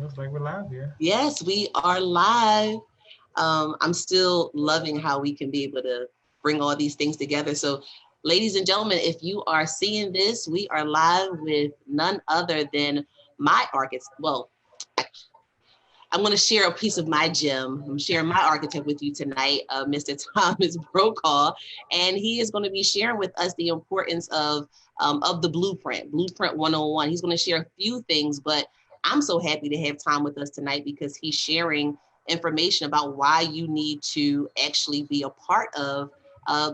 Looks like we're live here. Yes, we are live. I'm still loving how we can be able to bring all these things together. So, ladies and gentlemen, if you are seeing this, we are live with none other than my architect. Well, I'm going to share a piece of my gem. I'm sharing my architect with you tonight, Mr. Thomas Brokaw, and he is going to be sharing with us the importance of the Blueprint 101. He's going to share a few things, but I'm so happy to have Tom with us tonight because he's sharing information about why you need to actually be a part of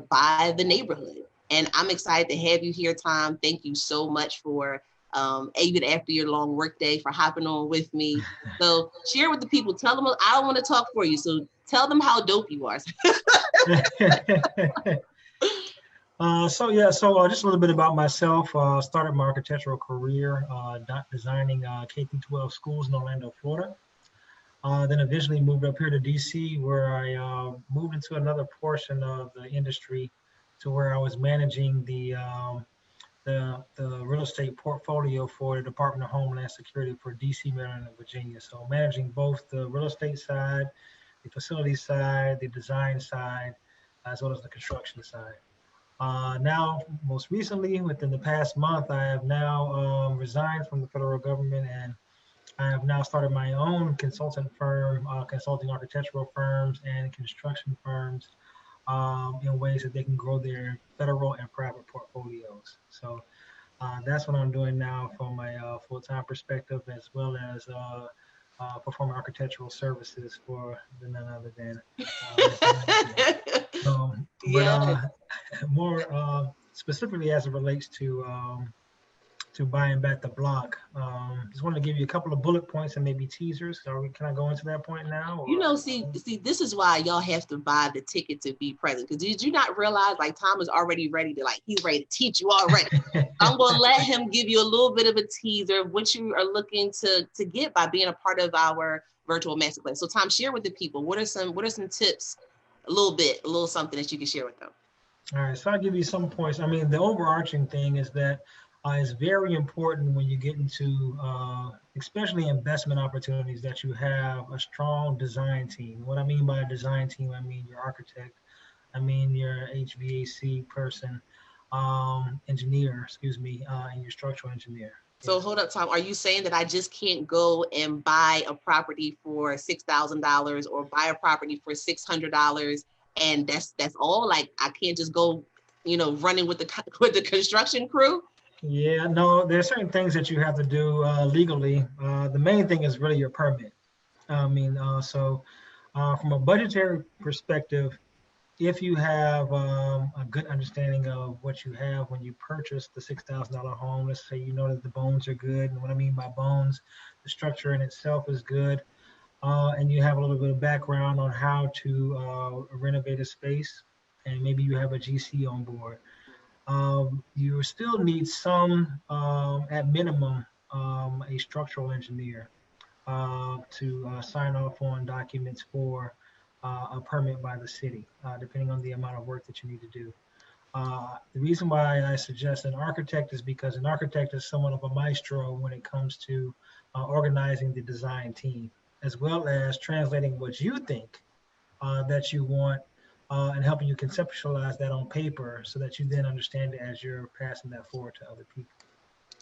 by the neighborhood. And I'm excited to have you here, Tom. Thank you so much for even after your long work day for hopping on with me. So share with the people, tell them, I don't want to talk for you. So tell them how dope you are. So just a little bit about myself. Started my architectural career designing K-12 schools in Orlando, Florida. Then eventually moved up here to DC, where I moved into another portion of the industry to where I was managing the real estate portfolio for the Department of Homeland Security for DC, Maryland, and Virginia. So managing both the real estate side, the facility side, the design side, as well as the construction side. Now, most recently, within the past month, I have now resigned from the federal government, and I have now started my own consulting firm, consulting architectural firms and construction firms in ways that they can grow their federal and private portfolios. So that's what I'm doing now from a full-time perspective, as well as performing architectural services for none other than more specifically as it relates to buying back the block. Just wanted to give you a couple of bullet points and maybe teasers. Can I go into that point now? Or? See, this is why y'all have to buy the ticket to be present. Because did you not realize, like, Tom is already ready to, he's ready to teach you already. I'm going to let him give you a little bit of a teaser of what you are looking to get by being a part of our virtual masterclass. So, Tom, share with the people. What are some tips, a little something that you can share with them? All right, so I'll give you some points. I mean, the overarching thing is that it's very important when you get into, especially investment opportunities, that you have a strong design team. What I mean by a design team, I mean your architect, I mean your HVAC person, engineer, and your structural engineer. So hold up, Tom. Are you saying that I just can't go and buy a property for $6,000 or buy a property for $600 and that's all? Like, I can't just go, running with the construction crew? Yeah, no, there's certain things that you have to do legally. The main thing is really your permit. So from a budgetary perspective, if you have a good understanding of what you have when you purchase the $6,000 home, let's say you know that the bones are good. And what I mean by bones, the structure in itself is good. And you have a little bit of background on how to renovate a space, and maybe you have a GC on board. You still need some, at minimum, a structural engineer to sign off on documents for a permit by the city, depending on the amount of work that you need to do. The reason why I suggest an architect is because an architect is somewhat of a maestro when it comes to organizing the design team, as well as translating what you think that you want and helping you conceptualize that on paper so that you then understand it as you're passing that forward to other people.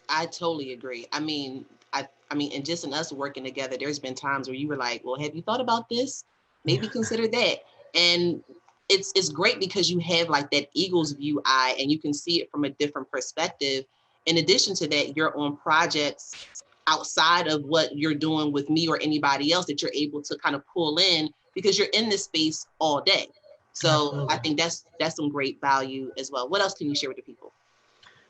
I totally agree. I mean, and just in us working together, there's been times where you were like, well, have you thought about this? Maybe consider that. And it's great because you have like that eagle's view eye and you can see it from a different perspective. In addition to that, you're on projects outside of what you're doing with me or anybody else that you're able to kind of pull in because you're in this space all day. So absolutely. I think that's some great value as well. What else can you share with the people?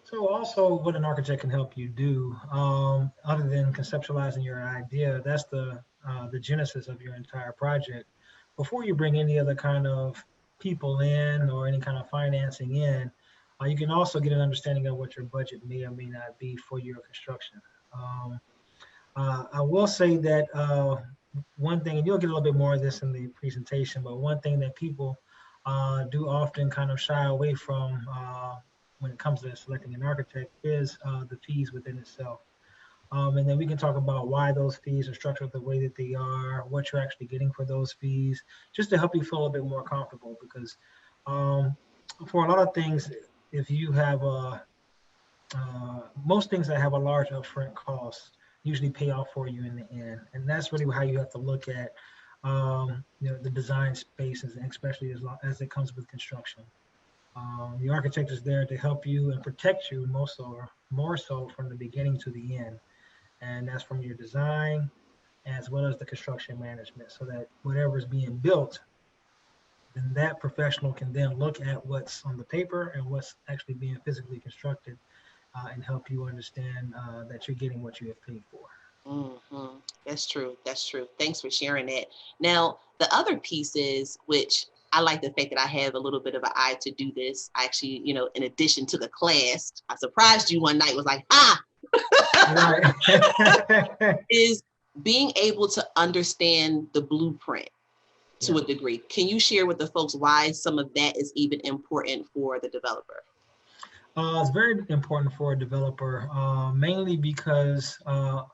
So also what an architect can help you do, other than conceptualizing your idea, that's the genesis of your entire project. Before you bring any other kind of people in or any kind of financing in, you can also get an understanding of what your budget may or may not be for your construction. I will say that one thing, and you'll get a little bit more of this in the presentation, but one thing that people do often kind of shy away from when it comes to selecting an architect is the fees within itself. And then we can talk about why those fees are structured the way that they are, what you're actually getting for those fees, just to help you feel a bit more comfortable. Because um, for a lot of things, if you have most things that have a large upfront cost usually pay off for you in the end, and that's really how you have to look at the design spaces, especially as it comes with construction. The architect is there to help you and protect you more so from the beginning to the end, and that's from your design as well as the construction management, so that whatever is being built, then that professional can then look at what's on the paper and what's actually being physically constructed, and help you understand that you're getting what you have paid for. Mm-hmm. That's true. That's true. Thanks for sharing that. Now, the other piece is, which I like the fact that I have a little bit of an eye to do this. I actually, in addition to the class, I surprised you one night, was like, is being able to understand the blueprint to a degree. Can you share with the folks why some of that is even important for the developer? It's very important for a developer, mainly because I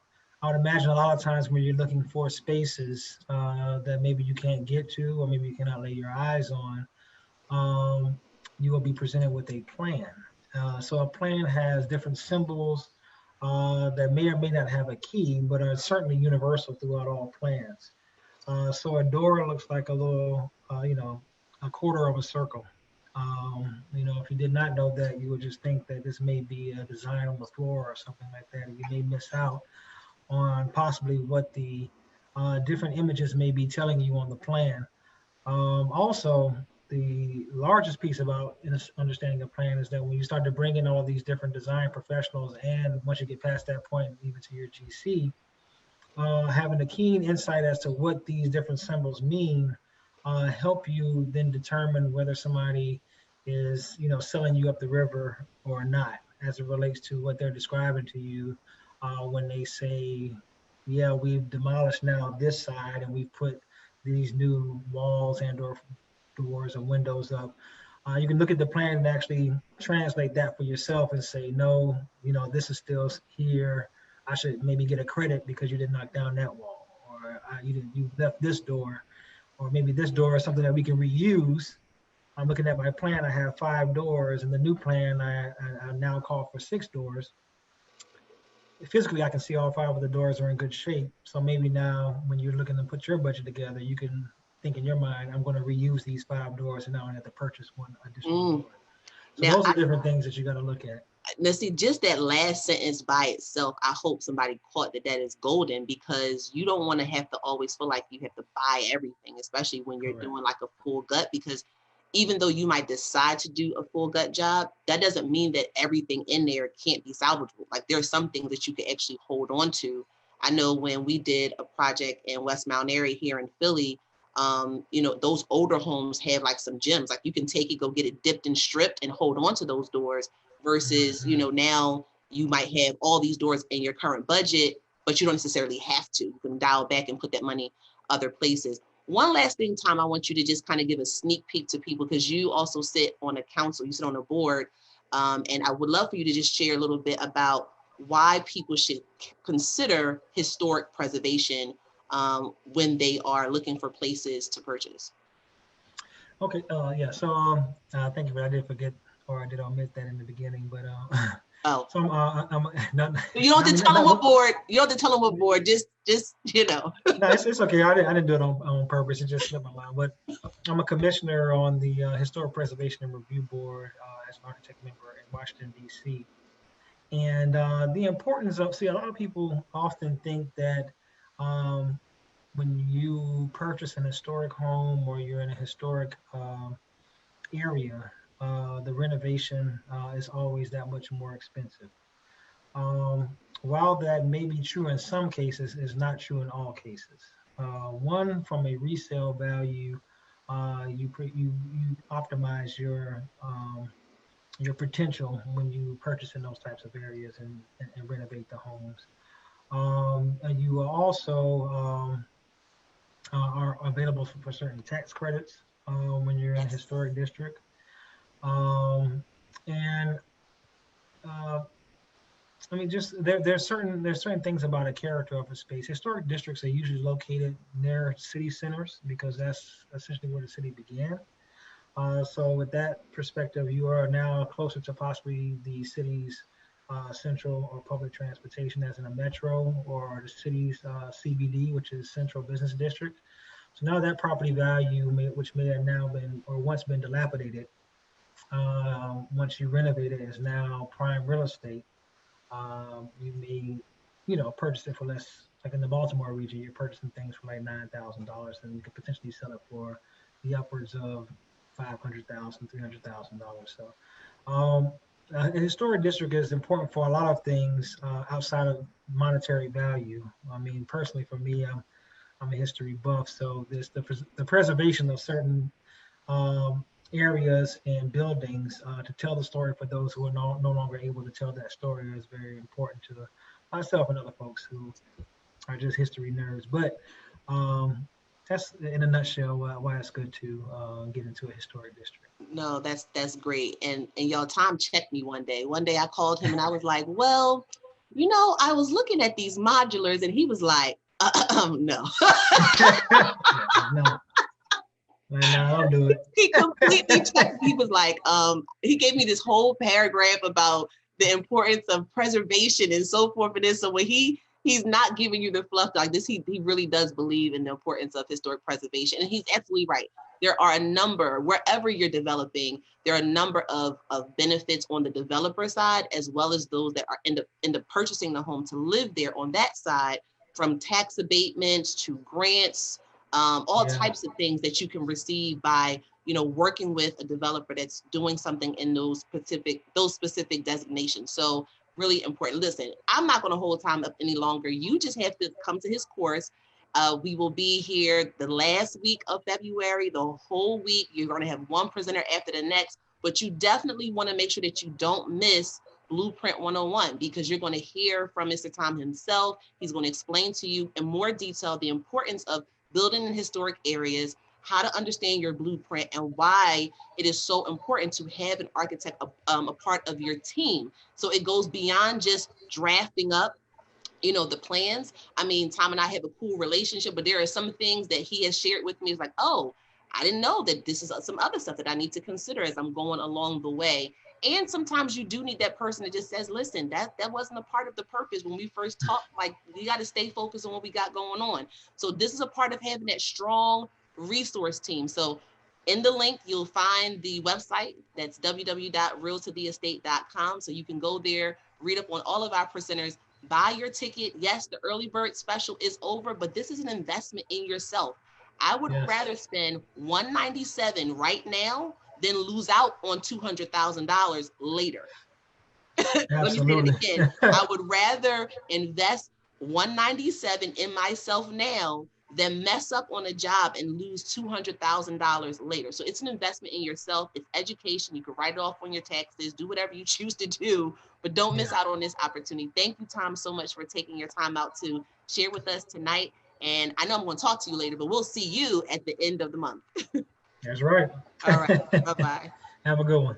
would imagine a lot of times when you're looking for spaces that maybe you can't get to, or maybe you cannot lay your eyes on, you will be presented with a plan. So a plan has different symbols that may or may not have a key, but are certainly universal throughout all plans. So a door looks like a little, a quarter of a circle. If you did not know that, you would just think that this may be a design on the floor or something like that, and you may miss out on possibly what the different images may be telling you on the plan. Also, the largest piece about understanding a plan is that when you start to bring in all these different design professionals, and once you get past that point, even to your GC, having a keen insight as to what these different symbols mean, help you then determine whether somebody is, selling you up the river or not, as it relates to what they're describing to you when they say, yeah, we've demolished now this side and we've put these new walls and or doors or windows up. You can look at the plan and actually translate that for yourself and say, no, this is still here. I should maybe get a credit because you didn't knock down that wall, or you left this door, or maybe this door is something that we can reuse. I'm looking at my plan. I have 5 doors, and the new plan I now call for 6 doors. Physically, I can see all 5 of the doors are in good shape. So maybe now, when you're looking to put your budget together, you can think in your mind, I'm going to reuse these 5 doors, and now I have to purchase one additional door. So now, those are different things that you got to look at. Now, see, just that last sentence by itself, I hope somebody caught that is golden, because you don't want to have to always feel like you have to buy everything, especially when you're doing like a full gut, because even though you might decide to do a full gut job, that doesn't mean that everything in there can't be salvageable. Like, there are some things that you can actually hold on to. I know when we did a project in West Mount Airy here in Philly, those older homes have like some gems. Like, you can take it, go get it dipped and stripped and hold on to those doors, versus, now you might have all these doors in your current budget, but you don't necessarily have to. You can dial back and put that money other places. One last thing, Tom, I want you to just kind of give a sneak peek to people, because you also sit on a council, you sit on a board, and I would love for you to just share a little bit about why people should consider historic preservation when they are looking for places to purchase. Okay, yeah, so thank you, but I did forget, or I did omit that in the beginning, but so I'm not. You don't have to tell them what board. You don't have to tell them what board. Just No, it's okay. I didn't do it on purpose. It just slipped my mind. But I'm a commissioner on the Historic Preservation and Review Board as an architect member in Washington, D.C. And the importance of, a lot of people often think that when you purchase an historic home or you're in a historic area, the renovation is always that much more expensive. While that may be true in some cases, is not true in all cases. One, from a resale value, you optimize your potential when you purchase in those types of areas and renovate the homes. And you also are available for certain tax credits when you're in a historic district. And I mean, just there's certain things about a character of a space. Historic districts are usually located near city centers because that's essentially where the city began. So with that perspective, you are now closer to possibly the city's central or public transportation, as in a metro, or the city's CBD, which is Central Business District. So now that property value, which may have now been or once been dilapidated, once you renovate it, is now prime real estate. You may, purchase it for less. Like in the Baltimore region, you're purchasing things for like $9,000, and you could potentially sell it for the upwards of $500,000, $300,000. So, a historic district is important for a lot of things outside of monetary value. I mean, personally, for me, I'm a history buff, so this the preservation of certain um, areas and buildings to tell the story for those who are no longer able to tell that story is very important to myself and other folks who are just history nerds. But that's in a nutshell why it's good to get into a historic district. No, that's great. And y'all, Tom checked me one day. One day I called him and I was like, well, I was looking at these modulars, and he was like, no. No. No, I'll do it. He completely checked. He was like, he gave me this whole paragraph about the importance of preservation and so forth and this. So when he's not giving you the fluff like this, he really does believe in the importance of historic preservation. And he's absolutely right. There are a number, wherever you're developing, there are a number of benefits on the developer side, as well as those that are end up purchasing the home to live there on that side, from tax abatements to grants, all types of things that you can receive by working with a developer that's doing something in those specific designations. So really important. Listen, I'm not going to hold time up any longer. You just have to come to his course. We will be here the last week of February, the whole week. You're going to have one presenter after the next, but you definitely want to make sure that you don't miss Blueprint 101, because you're going to hear from Mr. Tom himself. He's going to explain to you in more detail the importance of building in historic areas, how to understand your blueprint, and why it is so important to have an architect a part of your team. So it goes beyond just drafting up the plans. I mean, Tom and I have a cool relationship, but there are some things that he has shared with me. It's like, oh, I didn't know that this is some other stuff that I need to consider as I'm going along the way. And sometimes you do need that person that just says, listen, that wasn't a part of the purpose when we first talked. Like, we got to stay focused on what we got going on. So this is a part of having that strong resource team. So in the link, you'll find the website. That's www.realtotheestate.com. So you can go there, read up on all of our presenters, buy your ticket. Yes, the early bird special is over, but this is an investment in yourself. I would rather spend $197 right now than lose out on $200,000 later. Let me say it again. I would rather invest $197 in myself now than mess up on a job and lose $200,000 later. So it's an investment in yourself. It's education. You can write it off on your taxes, do whatever you choose to do, but don't miss out on this opportunity. Thank you, Tom, so much for taking your time out to share with us tonight. And I know I'm going to talk to you later, but we'll see you at the end of the month. That's right. All right. Bye-bye. Have a good one.